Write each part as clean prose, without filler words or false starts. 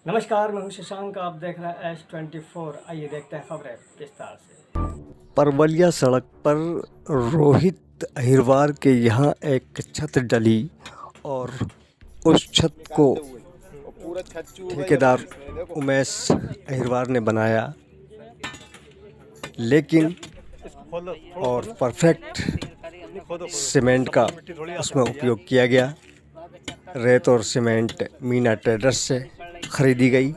नमस्कार, मैं हूं शशांक। आप देख रहे हैं S24। आइए देखते हैं खबरें विस्तार से। परवलिया सड़क पर रोहित अहिरवार के यहाँ एक छत डली और उस छत को ठेकेदार उमेश अहिरवार ने बनाया, लेकिन और परफेक्ट सीमेंट का उसमें उपयोग किया गया। रेत और सीमेंट मीना ट्रेडर्स से खरीदी गई।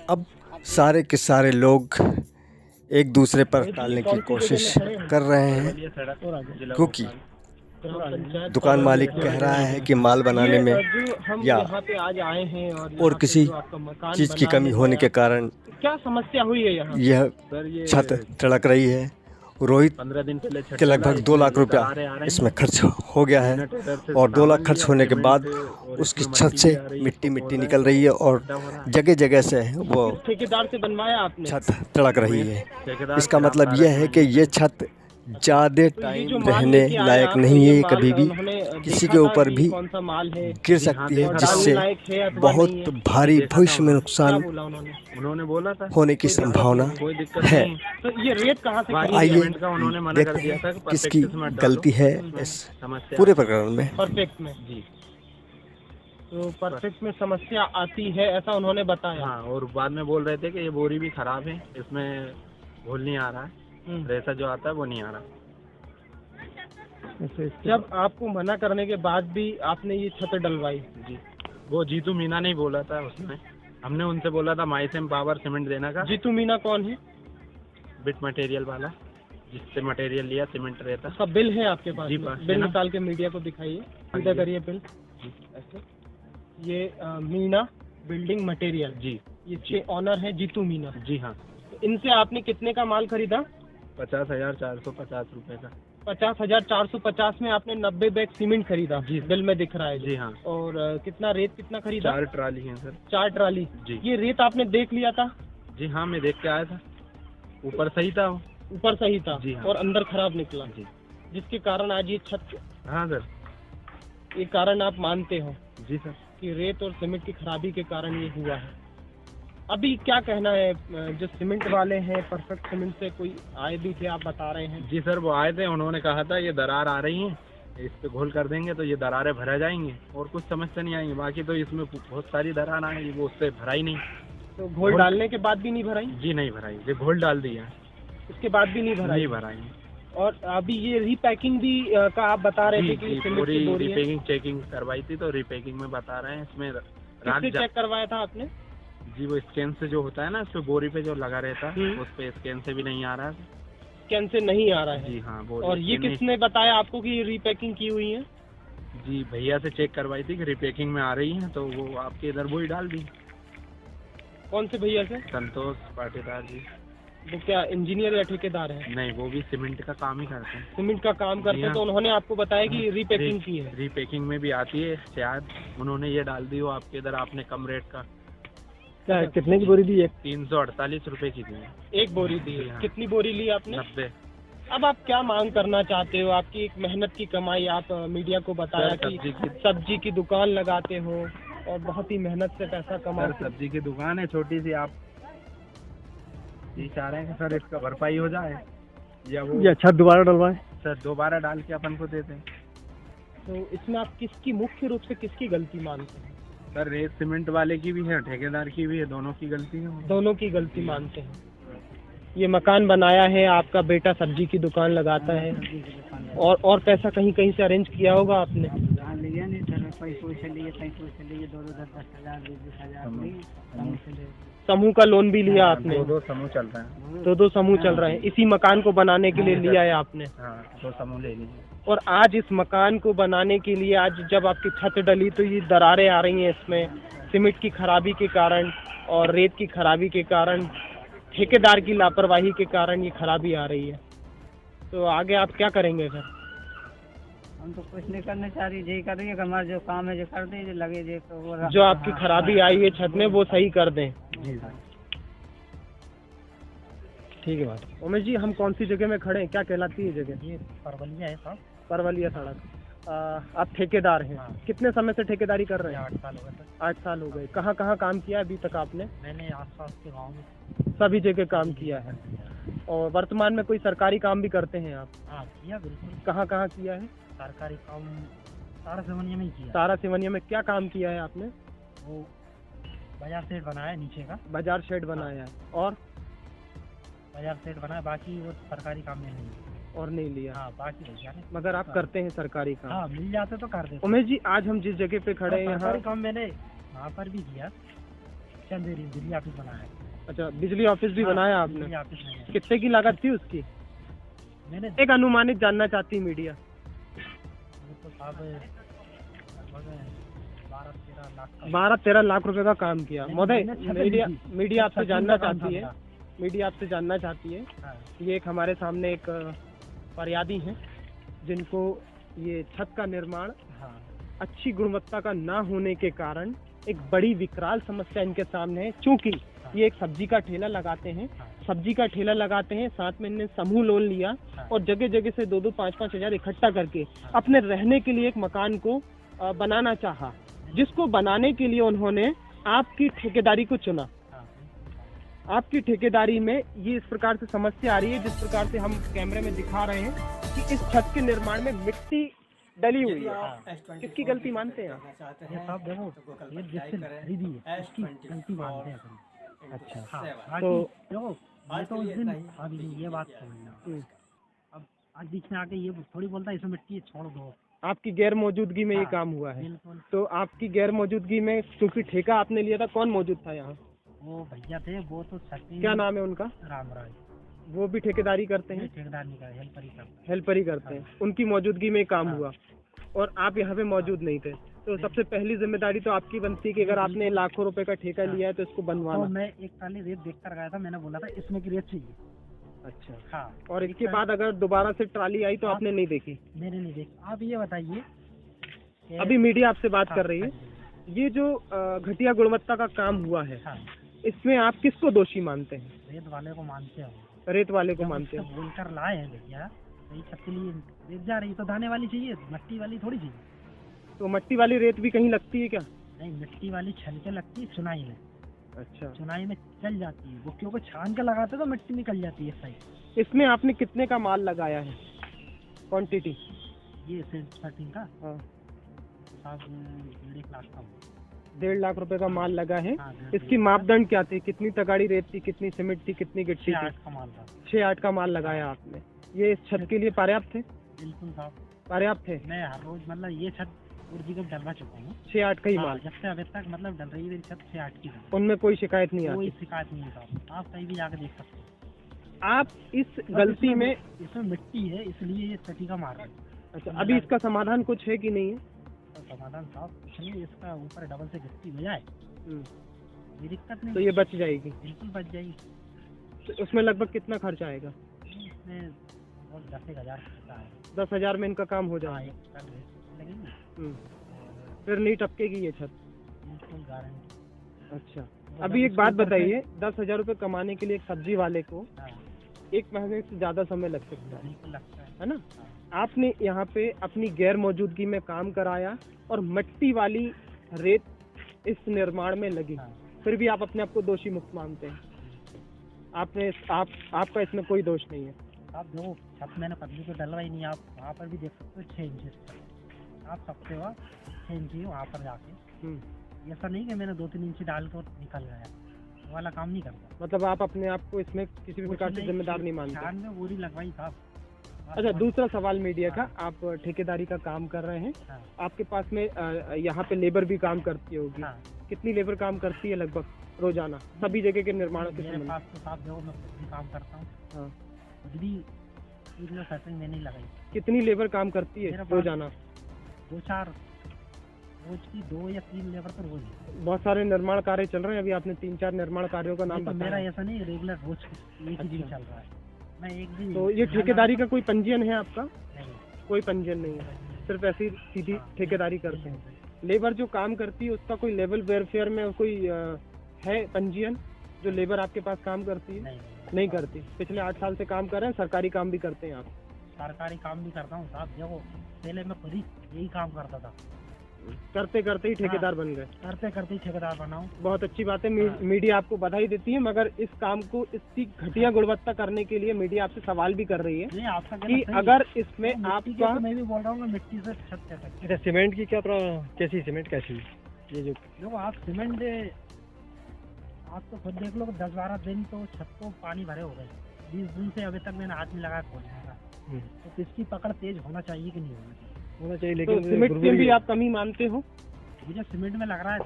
अब सारे के सारे लोग एक दूसरे पर टालने की कोशिश कर रहे हैं, क्योंकि दुकान मालिक कह रहा है कि माल बनाने में या और किसी चीज़ की कमी होने के कारण क्या समस्या हुई है यहाँ? यह छत तिड़क रही है। रोहित 15 दिन पहले के लगभग 2 लाख रुपया इसमें खर्च हो गया है और 2 लाख खर्च होने के बाद उसकी छत से मिट्टी निकल रही है और जगह जगह से वो ठेकेदार से बनवाया आपने? छत तिड़क रही है। इसका मतलब यह है कि ये छत ज़्यादा टाइम रहने लायक नहीं है, कभी भी किसी के ऊपर भी कौन सा माल है, गिर सकती है, जिससे बहुत भारी भविष्य में नुकसान उन्होंने बोला था होने की संभावना है। तो ये रेत कहाँ से खरीदी? आइए उन्होंने मना कर देखते दिया था हैं कि किसकी perfect में गलती है इस पूरे प्रकरण में। परफेक्ट में जी, तो परफेक्ट में समस्या आती है ऐसा उन्होंने बताया। हाँ, और बाद में बोल रहे थे कि ये बोरी भी खराब है, इसमें घोल नहीं आ रहा है, रेसा जो आता है वो नहीं आ रहा। जब आपको मना करने के बाद भी आपने ये छत डलवाई? जी, वो जीतू मीना नहीं बोला था उसमें, हमने उनसे बोला था माइसेम पावर सीमेंट देने का। जीतू मीना कौन है? बिट मटेरियल वाला, जिससे मटेरियल लिया सीमेंट रहता। उसका बिल है आपके पास? जी, पास है बिल ना। निकाल के मीडिया को दिखाइए, सीधा करिए बिल। ऐसे ये मीना बिल्डिंग मटेरियल, जी, ये ऑनर है जीतू मीना। जी हाँ। तो इनसे आपने कितने का माल खरीदा? 50,450 रुपए का। 50,450 में आपने 90 बैग सीमेंट खरीदा? जी। बिल में दिख रहा है। जी हाँ। और कितना रेत कितना खरीदा? 4 ट्राली है सर। 4 ट्राली। जी। ये रेत आपने देख लिया था? जी हाँ, मैं देख के आया था, ऊपर सही था वो। ऊपर सही था? जी हाँ। और अंदर खराब निकला? जी जिसके कारण आज ये छत, हाँ सर। ये कारण आप मानते हो जी सर। कि रेत और सीमेंट की खराबी के कारण ये हुआ है? अभी क्या कहना है? जो सीमेंट वाले हैं परफेक्ट सीमेंट से कोई आए भी थे आप बता रहे हैं? जी सर, वो आए थे, उन्होंने कहा था ये दरार आ रही है, इस पे घोल कर देंगे तो ये दरारें भरा जाएंगी और कुछ समस्या नहीं आएंगी। बाकी तो इसमें बहुत सारी दरार आएंगी, वो उससे भरा ही नहीं। तो घोल डालने के बाद भी नहीं भराई? जी नहीं भराई, ये घोल डाल दिया, इसके बाद भी नहीं भराई? नहीं भराई। और अभी ये रीपैकिंग भी का आप बता रहे थे कि सीमेंट की बोरी है? रीपैकिंग चेकिंग करवाई थी, तो रीपैकिंग में बता रहे हैं इसमें किससे चेक करवाया था आपने? जी, वो स्कैन से जो होता है ना, उस पे बोरी पे जो लगा रहता है, उस पे स्कैन से भी नहीं आ रहा है। स्कैन से नहीं आ रहा है? जी हाँ। और ये किसने बताया आपको कि ये रीपैकिंग की हुई है? जी, भैया से चेक करवाई थी कि रीपैकिंग में आ रही है, तो वो आपके इधर बोरी डाल दी। कौन से भैया से? संतोष पाटीदार जी। वो क्या इंजीनियर या ठेकेदार है? नहीं, वो भी सीमेंट का काम ही करते हैं। सीमेंट का काम करते हैं, तो उन्होंने आपको बताया कि रीपैकिंग की है? रीपैकिंग में भी आती है शायद, उन्होंने ये डाल दी हो आपके इधर, आपने कम रेट का। क्या कितने की बोरी दी है? 348 रुपए की दी है। एक बोरी दी है? हाँ। कितनी बोरी ली आपने? 90। अब आप क्या मांग करना चाहते हो? आपकी एक मेहनत की कमाई, आप मीडिया को बताया सर, कि सब्जी की दुकान लगाते हो और बहुत ही मेहनत से पैसा सर, कमाते हो। सब्जी की दुकान है छोटी सी, आप ये चाह रहे हैं कि सर इसका भरपाई हो जाए या वो छत दोबारा डलवाए? सर दोबारा डाल के अपन को देते हैं। तो इसमें आप किसकी, मुख्य रूप से किसकी गलती मानते हैं? सर, रेत सीमेंट वाले की भी है, ठेकेदार की भी है, दोनों की गलती है। दोनों की गलती मानते हैं। ये मकान बनाया है, आपका बेटा सब्जी की दुकान लगाता है, और पैसा कहीं कहीं से अरेंज किया होगा आपने? लिया नहीं सर, पैसे लिए 10,000 20,000 समूह का लोन भी लिया आपने? दो समूह चल रहे हैं। दो समूह चल रहे हैं, इसी मकान को बनाने के लिए लिया है आपने? हाँ, 2 समूह ले लीजिए। और आज इस मकान को बनाने के लिए, आज जब आपकी छत डली तो ये दरारें आ रही हैं इसमें, सीमेंट की खराबी के कारण और रेत की खराबी के कारण, ठेकेदार की लापरवाही के कारण ये खराबी आ रही है। तो आगे आप क्या करेंगे सर? हम तो कुछ नहीं करना चाह रही, यही कर रही है कि हमारा जो काम है जो कर दें, जो लगे जो जो आपकी खराबी आई है छत में वो सही कर दें। जी सर। ठीक है बात। उमेश जी, हम कौन सी जगह में खड़े हैं? क्या कहलाती है जगह? ये परवलिया है सर। परवलिया सड़क। आप ठेकेदार हैं? हाँ। कितने समय से ठेकेदारी कर रहे हैं? 8 साल हो गए सर। 8 साल हो गए। कहाँ कहाँ काम किया अभी तक आपने? मैंने आसपास के गाँव में सभी जगह काम किया है। और वर्तमान में कोई सरकारी काम भी करते हैं आप? हाँ किया, बिल्कुल। कहाँ कहाँ किया है? सरकारी काम सारा सिवनिया में ही किया। सारा सिवनिया में क्या काम किया है आपने? वो बाजार सेट बनाया नीचे का, बाजार शेड बनाया है। और बाजार सेट बनाया, बाकी वो सरकारी काम में नहीं। और नहीं लिया? हाँ बाकी भैया ने। मगर आप करते हैं सरकारी काम? हाँ मिल जाते तो कर देते। उमेश जी, आज हम जिस जगह पे खड़े हैं यहाँ, सरकारी काम मैंने वहाँ पर भी किया, चंदेरी बिजली ऑफिस बनाया। अच्छा, बिजली ऑफिस भी बनाया आपने? बिजली ऑफिस नहीं कितने की लागत थी उसकी? मैंने एक अनुमानित जानना चाहती है मीडिया। वो तो साहब लगभग 12-13 लाख का। 12-13 लाख रुपए का काम किया। नहीं, महोदय, मैंने छत मीडिया ली थी। मीडिया आपसे छत जानना का काम चाहती है, था मीडिया आपसे जानना चाहती है, हाँ। ये एक हमारे सामने एक फरियादी हैं जिनको ये छत का निर्माण हाँ अच्छी गुणवत्ता का ना होने के कारण एक बड़ी विकराल समस्या इनके सामने है। चूंकि ये एक सब्जी का ठेला लगाते हैं, सब्जी का ठेला लगाते हैं, साथ में इन्होंने समूह लोन लिया और जगह जगह से 2-2, 5-5 हजार इकट्ठा करके अपने रहने के लिए एक मकान को बनाना चाहा, जिसको बनाने के लिए उन्होंने आपकी ठेकेदारी को चुना। आपकी ठेकेदारी में ये इस प्रकार से समस्या आ रही है, जिस प्रकार से हम कैमरे में दिखा रहे हैं कि इस छत के निर्माण में मिट्टी डली हुई है। किसकी गलती मानते हैं आप? ये साहब देखो, ये जिससे खरीदी है उसकी गलती मानते हैं अपन। अच्छा, हाँ तो देखो, ये तो उस दिन अभी ये बात समझना। अब आज बीच में आके ये थोड़ी बोलता है इसमें मिट्टी है, छोड़ दो। आपकी गैर मौजूदगी में ये काम हुआ है। बिल्कुल। तो आपकी गैर मौजूदगी में, क्योंकि ठेका आपने लिया था, कौन मौजूद था यहाँ? वो भैया थे, वो तो छठी। क्या नाम है उनका? रामराज। वो भी ठेकेदारी करते हैं? ठेकेदार नहीं कर, हेल्पर ही करते। हेल्पर ही करते हैं। उनकी मौजूदगी में काम हुआ और आप यहाँ पे मौजूद नहीं थे, तो सबसे पहली जिम्मेदारी तो आपकी बनती है कि अगर आपने लाखों रुपए का ठेका लिया है तो इसको तो बनवाना। मैं एक ट्राली रेत देख कर गया था, मैंने बोला था इसमें की रेत चाहिए। अच्छा, हाँ। और इसके बाद अगर दोबारा से ट्राली आई तो आपने नहीं देखी? मैंने नहीं देखी। आप ये बताइए, अभी मीडिया आपसे बात कर रही है, ये जो घटिया गुणवत्ता का काम हुआ है, हाँ, इसमें आप किसको दोषी मानते हैं? रेत वाले को मानते हो। रेत वाले को मानते जब हैं? उससे बोलकर लाए हैं भैया, सही छत के लिए रेत जा रही तो दाने वाली चाहिए, मिट्टी वाली थोड़ी चाहिए। तो मिट्टी वाली रेत भी कहीं लगती है क्या? नहीं, मिट्टी वाली छल के लगती है चुनाई में। अच्छा, चुनाई में चल जाती है वो, क्योंकि छान के लगाते तो मिट्टी निकल जाती है सही। इसमें आपने कितने का माल लगाया है, क्वांटिटी? ये सेटिंग का हाँ, साहब 1.5 लाख का। 1.5 लाख रुपए का माल लगा है। हाँ, इसकी मापदंड क्या थी? कितनी तगाड़ी रेत थी, कितनी सीमेंट थी, कितनी गिट्टी थी? 6-8 का माल था। 6-8 का माल लगाया आपने। ये इस छत के लिए पर्याप्त थे? बिल्कुल साहब, पर्याप्त थे। मैं हर रोज मतलब ये छत उर्जी को डलवा चुका हूँ। 6-8 का ही हाँ, माल? जब से अभी तक मतलब डल रही है मेरी छत 6-8 की है। उनमें कोई शिकायत नहीं कोई आती? शिकायत नहीं है साहब, आप कहीं भी जाके देख सकते हैं। आप इस गलती में, इसमें मिट्टी है इसलिए ये छठी का मार रहे हैं। अच्छा, अभी इसका समाधान कुछ है कि नहीं है? तो समाधान साहब कुछ नहीं, इसका ऊपर डबल से गिट्टी हो जाए ये दिक्कत नहीं, तो ये बच जाएगी? बिल्कुल बच जाएगी। तो उसमें लगभग कितना खर्चा आएगा? इसमें 10,000 खर्चा है। 10,000 में इनका काम हो हाँ, जाएगा? एक साल रेट लगेगी हम्म। फिर नहीं टपकेगी ये छत? बिल्कुल गारंटी। अच्छा, अभी एक बात बताइए, 10,000 रुपये कमाने के लिए एक सब्जी वाले को हाँ, 1 महीने से ज्यादा समय लग सकता बिल्कुल लगता है ना? आपने यहाँ पे अपनी गैर मौजूदगी में काम कराया और मिट्टी वाली रेत इस निर्माण में लगी, हाँ। फिर भी आप अपने आप को दोषी मुक्त मानते हैं? आपका इसमें कोई दोष नहीं है? आप देखो, छत मैंने पतली तो डलवाई नहीं, आप वहाँ पर भी देख सकते हो 6 इंच आप सकते हो 6 इंच वहाँ पर जाके। ऐसा नहीं कि मैंने 2-3 इंच डाल कर निकल गया, वो वाला काम नहीं करता। मतलब आप अपने आप को इसमें किसी भी प्रकार से जिम्मेदार नहीं मानते? छान में बोरी लगवाई साहब। अच्छा, दूसरा सवाल मीडिया का, आप ठेकेदारी का काम कर रहे हैं, हाँ। आपके पास में यहाँ पे लेबर भी काम करती होगी, हाँ। कितनी लेबर काम करती है लगभग रोजाना सभी जगह के निर्माण के मेरे संबंध? पास तो साहब देखो, मैं खुद भी काम करता हूँ। हाँ। खुद भी सेटिंग मैंने ही लगाई। कितनी लेबर काम करती है मेरे पास रोजाना? 2-4 रोज की 2 या 3 लेबर तो रोज है। बहुत सारे निर्माण कार्य चल रहे हैं, अभी आपने 3-4 निर्माण कार्यों का नाम तो मेरा बताया। ऐसा नहीं रेगुलर रोज एक ही दिन चल रहा है, मैं एक दिन। तो ये ठेकेदारी का कोई पंजीयन है आपका? नहीं, कोई पंजीयन नहीं है, सिर्फ ऐसी सीधी ठेकेदारी करते हैं। लेबर जो काम करती है उसका कोई लेवल वेलफेयर में कोई है पंजीयन, जो लेबर आपके पास काम करती है? नहीं, नहीं करती। पिछले 8 साल से काम कर रहे हैं, सरकारी काम भी करते हैं आप? सरकारी काम भी करता हूँ साहब। देखो पहले मैं खुद ही यही काम करता था, करते करते ही ठेकेदार बन गए। करते करते ही ठेकेदार बना हूँ। बहुत अच्छी बात है। मीडिया आपको बधाई देती है, मगर इस काम को इतनी घटिया गुणवत्ता करने के लिए मीडिया आपसे सवाल भी कर रही है नहीं, आपका कि कहना सही है। अगर इसमें मिट्टी के आपका तो मैं भी बोल रहा हूँ, मिट्टी से छत कैसे। अच्छा, सीमेंट की क्या कैसी सीमेंट कैसी ये जो देखो आप सीमेंट आप तो खुद देख लो, 10-12 दिन तो छत को पानी भरे हो गए। 20 दिन से अभी तक मैंने हाथ नहीं लगाया खोलने का। तो इसकी पकड़ तेज होना चाहिए कि नहीं होना चाहिए? तो सीमेंट में भी आप कमी मानते हो? मुझे सीमेंट में लग रहा है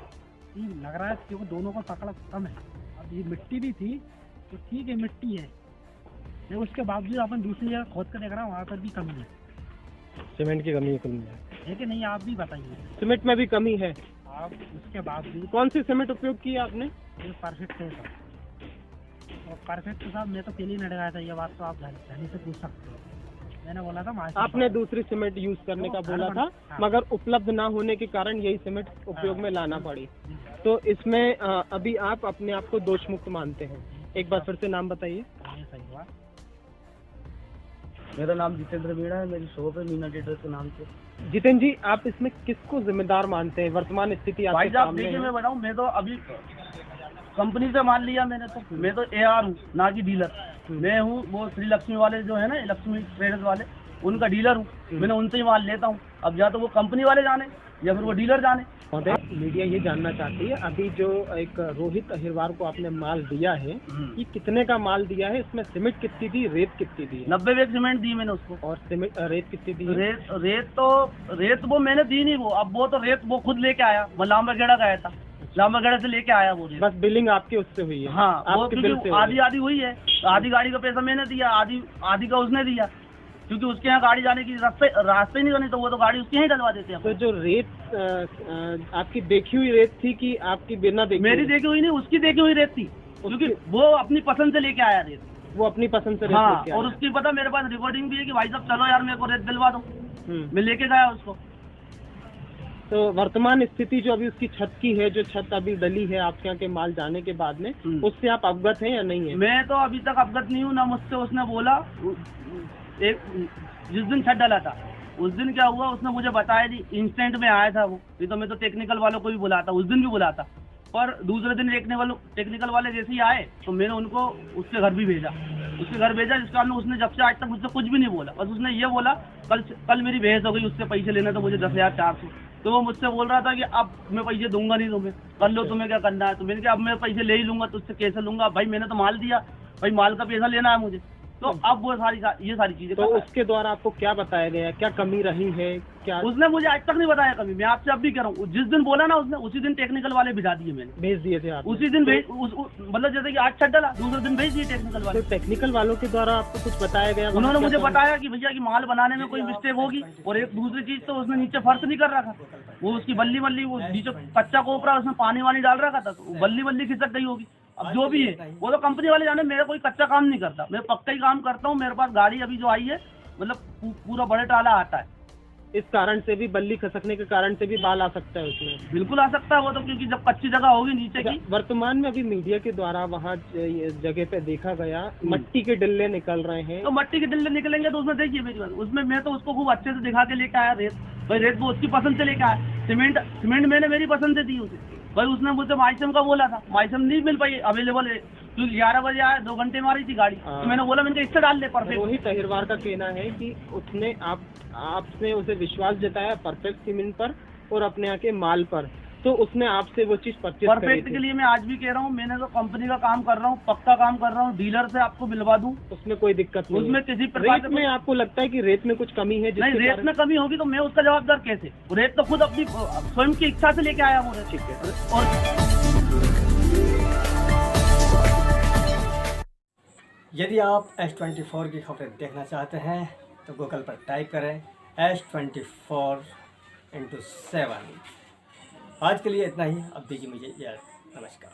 क्योंकि दोनों का पकड़ कम है। अब ये मिट्टी भी थी तो ठीक है, मिट्टी है, लेकिन उसके बावजूद अपन दूसरी जगह खोद कर देख रहा हूँ, वहाँ पर भी कमी है। सीमेंट की कमी है कि नहीं, आप भी बताइए। सीमेंट में भी कमी है। आप उसके बावजूद कौन सी सीमेंट उपयोग की आपने? ये परफेक्ट है सर। और परफेक्ट साहब मैं तो पहले ही लगाया था, ये बात तो आप धनी से पूछ सकते हो। मैंने बोला था आपने दूसरी सीमेंट यूज करने का बोला था, मगर उपलब्ध ना होने के कारण यही सीमेंट उपयोग में लाना पड़ी। तो इसमें अभी आप अपने आप को दोष मुक्त मानते हैं। एक बार फिर से नाम बताइए। सही हुआ। मेरा नाम जितेंद्र मीणा है, मेरी शॉप है मीना ट्रेडर्स के नाम से। जितेंद्र जी, आप इसमें किसको जिम्मेदार मानते हैं? वर्तमान स्थिति आपके सामने है। देखिए मैं बताऊँ, मैं तो अभी कंपनी से माल लिया मैंने, तो मैं तो AR हूँ ना कि डीलर। मैं हूँ वो श्री लक्ष्मी वाले जो है ना, लक्ष्मी ट्रेडर्स वाले, उनका डीलर हूँ। मैंने उनसे ही माल लेता हूँ। अब या तो वो कंपनी वाले जाने या फिर वो डीलर जाने। मीडिया ये जानना चाहती है, अभी जो एक रोहित अहिरवार को आपने माल दिया है, ये कितने का माल दिया है? इसमें सीमेंट कितनी दी, रेत कितनी दी? 90 बैग सीमेंट दी मैंने उसको। और सीमेंट रेत कितनी दी? रेत वो मैंने दी नहीं। वो अब वो तो रेत वो खुद लेके आया। मैं लामबगेड़ा गया था, लामबगेड़ा से लेके आया वो रेत। बस बिलिंग आपकी उससे हुई है? हाँ, वो आपके बिल से आधी आधी हुई है। आधी गाड़ी का पैसा मैंने दिया, आधी का उसने दिया, क्योंकि उसके यहाँ गाड़ी जाने की रास्ते ही नहीं बनी, तो वो तो गाड़ी उसके यहाँ ही डलवा देते हैं। तो जो रेत आपकी देखी हुई रेत थी कि आपकी बिना देखी? मेरी देखी हुई नहीं, उसकी देखी हुई रेत थी, क्योंकि वो अपनी पसंद से लेके आया रेत। वो अपनी पसंद से रेत हाँ, लेके आया। और उसकी पता मेरे पास रिकॉर्डिंग भी है कि भाई साहब चलो यार मेरे को रेत दिलवा दो। मैं लेके गया उसको। तो वर्तमान स्थिति जो अभी उसकी छत की है, जो छत अभी डली है आपके यहाँ के माल जाने के बाद में, उससे आप अवगत हैं या नहीं है? मैं तो अभी तक अवगत नहीं हूँ ना। मुझसे उसने बोला, जिस दिन छत डाला था उस दिन क्या हुआ उसने मुझे बताया नहीं। इंस्टेंट में आया था वो, नहीं तो मैं तो टेक्निकल वालों को भी बुलाता, उस दिन भी बुलाता। पर दूसरे दिन टेक्निकल वाले जैसे ही आए तो मैंने उनको उसके घर भी भेजा। जिस कारण उसने जब से आज तक मुझसे कुछ भी नहीं बोला। बस उसने ये बोला कल मेरी बहस हो गई, उससे पैसे लेना तो मुझे 10,400। तो वो मुझसे बोल रहा था कि अब मैं पैसे दूंगा नहीं तुम्हें, कर लो तुम्हें क्या करना है। तो मैंने कहा अब मैं पैसे ले ही लूंगा, तो उससे कैसे लूंगा भाई, मैंने तो माल दिया, भाई माल का पैसा लेना है मुझे। तो अब वो ये सारी चीजें। तो उसके द्वारा आपको क्या बताया गया, क्या कमी रही है? क्या उसने मुझे आज तक नहीं बताया कभी। मैं आपसे अब भी कह रहा हूँ, जिस दिन बोला ना उसने, उसी दिन टेक्निकल वाले भिजा दिए, मैंने भेज दिए थे आप? उसी दिन मतलब जैसे कि आज छत डाला, दूसरे दिन भेज दिए टेक्निकल वाले। तो टेक्निकल वालों के द्वारा आपको कुछ बताया गया? उन्होंने मुझे बताया कि भैया की माल बनाने में कोई मिस्टेक होगी, और एक दूसरी चीज तो उसने नीचे फर्श नहीं कर रखा। वो उसकी बल्ली वो नीचे कच्चा कोपरा, उसमें पानी वानी डाल रखा था, तो बल्ली खिसक गई होगी। अब जो भी है वो तो कंपनी वाले जाने, मेरा कोई कच्चा काम नहीं करता, मैं पक्का ही काम करता हूँ। मेरे पास गाड़ी अभी जो आई है, मतलब पूरा बड़े टाला आता है। इस कारण से भी, बल्ली खसकने के कारण से भी बाल आ सकता है उसमें? बिल्कुल आ सकता है वो तो, क्योंकि जब कच्ची जगह होगी नीचे की। वर्तमान में अभी मीडिया के द्वारा वहाँ जगह पे देखा गया मट्टी के डिल्ले निकल रहे हैं। तो मट्टी के डिल्ले निकलेंगे तो उसमें देखिए मेरी बात, उसमें मैं तो उसको खूब अच्छे से दिखा के लेके आया रेत। भाई रेत वो उसकी पसंद से लेके आया। सीमेंट मैंने मेरी पसंद से दी उसे। भाई उसने मुझसे माइसम का बोला था, माइसम नहीं मिल पाई अवेलेबल है, क्योंकि 11 बजे आया, 2 घंटे में आ रही थी गाड़ी। तो मैंने बोला मैंने इससे डाल दे परफेक्ट। रोहित अहिरवार का कहना है कि उसने आपने उसे विश्वास जताया परफेक्ट सीमेंट पर और अपने यहाँ के माल पर, तो उसने आपसे वो चीज परचेज करी थी। परफेक्ट के लिए मैं आज भी कह रहा हूँ, मैंने तो कंपनी का काम कर रहा हूँ, पक्का काम कर रहा हूँ, डीलर से आपको मिलवा दूँ, उसमें कोई दिक्कत नहीं। उसमें किसी प्रकार रेट में आपको लगता है कि रेट में कुछ कमी है? नहीं, रेट में कमी होगी तो मैं उसका जवाबदार कैसे? रेट तो खुद अपनी स्वयं की इच्छा से लेके आया वो रेट। ठीक है। और यदि आप S24 की खबरें देखना चाहते हैं तो गूगल पर टाइप करें S24x7। आज के लिए इतना ही, अब दीजिए मुझे इजाज़त। नमस्कार।